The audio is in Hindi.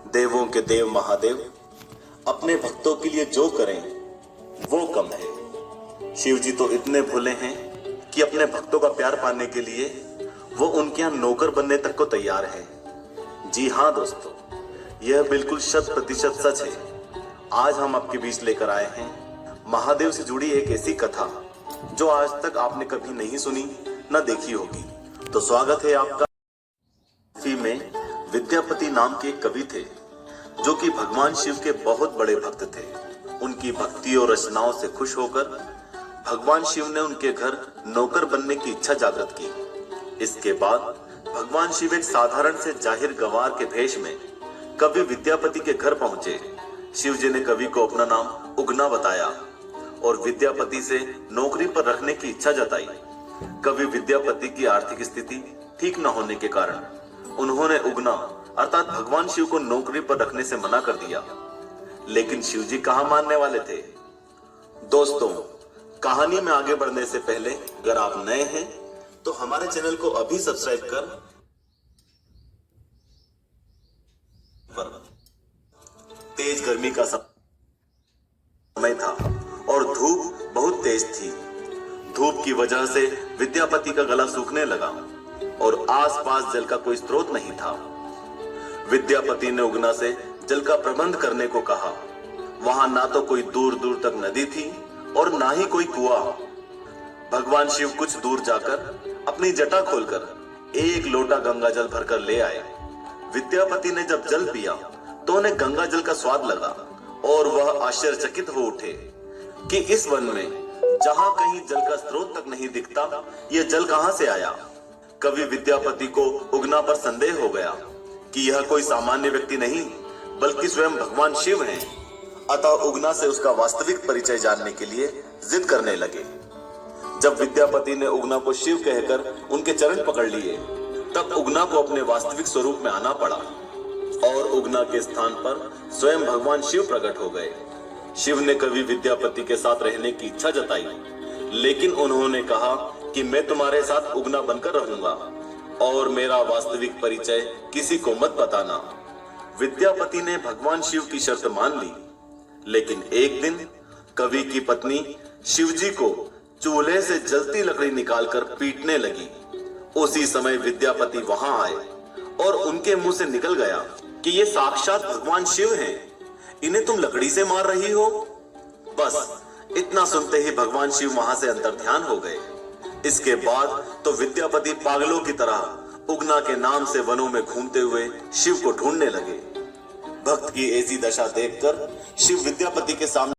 देवों के देव महादेव अपने भक्तों के लिए जो करें वो कम है। शिव जी तो इतने भोले हैं कि अपने भक्तों का प्यार पाने के लिए वो उनके यहां नौकर बनने तक को तैयार है। जी हाँ दोस्तों, यह बिल्कुल 100% सच है। आज हम आपके बीच लेकर आए हैं महादेव से जुड़ी एक ऐसी कथा जो आज तक आपने कभी नहीं सुनी न देखी होगी। तो स्वागत है आपका। में विद्यापति नाम के एक कवि थे जो कि भगवान शिव के बहुत बड़े भक्त थे। उनकी भक्ति और रचनाओं से खुश होकर भगवान शिव ने उनके घर नौकर बनने की इच्छा जागृत की। इसके बाद भगवान शिव एक साधारण से जाहिर गंवार के भेष में कवि विद्यापति के घर पहुंचे। शिव जी ने कवि को अपना नाम उगना बताया और विद्यापति से नौकरी पर रखने की इच्छा जताई। कवि विद्यापति की आर्थिक स्थिति ठीक न होने के कारण उन्होंने उगना अर्थात भगवान शिव को नौकरी पर रखने से मना कर दिया। लेकिन शिव जी कहां मानने वाले थे। दोस्तों, कहानी में आगे बढ़ने से पहले अगर आप नए हैं तो हमारे चैनल को अभी सब्सक्राइब कर। तेज गर्मी का समय था और धूप बहुत तेज थी। धूप की वजह से विद्यापति का गला सूखने लगा और आसपास जल का कोई स्रोत नहीं था। विद्यापति ने उगना से जल का प्रबंध करने को कहा। वहां ना तो कोई दूर दूर तक नदी थी और ना ही कोई कुआं। भगवान शिव कुछ दूर जाकर अपनी जटा खोलकर एक लोटा गंगा जल भरकर ले आए। विद्यापति ने जब जल पिया तो उन्हें गंगा जल का स्वाद लगा और वह आश्चर्यचकित हो उठे कि इस वन में जहां कहीं जल का स्रोत तक नहीं दिखता, यह जल कहां से आया। कवि विद्यापति को उगना पर संदेह हो गया कि यह कोई सामान्य व्यक्ति नहीं बल्कि स्वयं भगवान शिव हैं। अतः उगना से उसका वास्तविक परिचय जानने के लिए जिद करने लगे। जब विद्यापति ने उगना को शिव कहकर उनके चरण पकड़ लिए तब उगना को अपने वास्तविक स्वरूप में आना पड़ा और उगना के स्थान पर स्वयं भगवान शिव प्रकट हो गए। शिव ने कवि विद्यापति के साथ रहने की इच्छा जताई, लेकिन उन्होंने कहा कि मैं तुम्हारे साथ उगना बनकर रहूंगा और मेरा वास्तविक परिचय किसी को मत बताना। विद्यापति ने भगवान शिव की शर्त मान ली। लेकिन एक दिन कवि की पत्नी शिवजी को चूल्हे से जलती लकड़ी निकालकर पीटने लगी। उसी समय विद्यापति वहां आए और उनके मुंह से निकल गया कि ये साक्षात भगवान शिव हैं, इन्हें तुम लकड़ी से मार रही हो। बस इतना सुनते ही भगवान शिव वहां से अंतर्ध्यान हो गए। इसके बाद तो विद्यापति पागलों की तरह उगना के नाम से वनों में घूमते हुए शिव को ढूंढने लगे। भक्त की ऐसी दशा देखकर शिव विद्यापति के सामने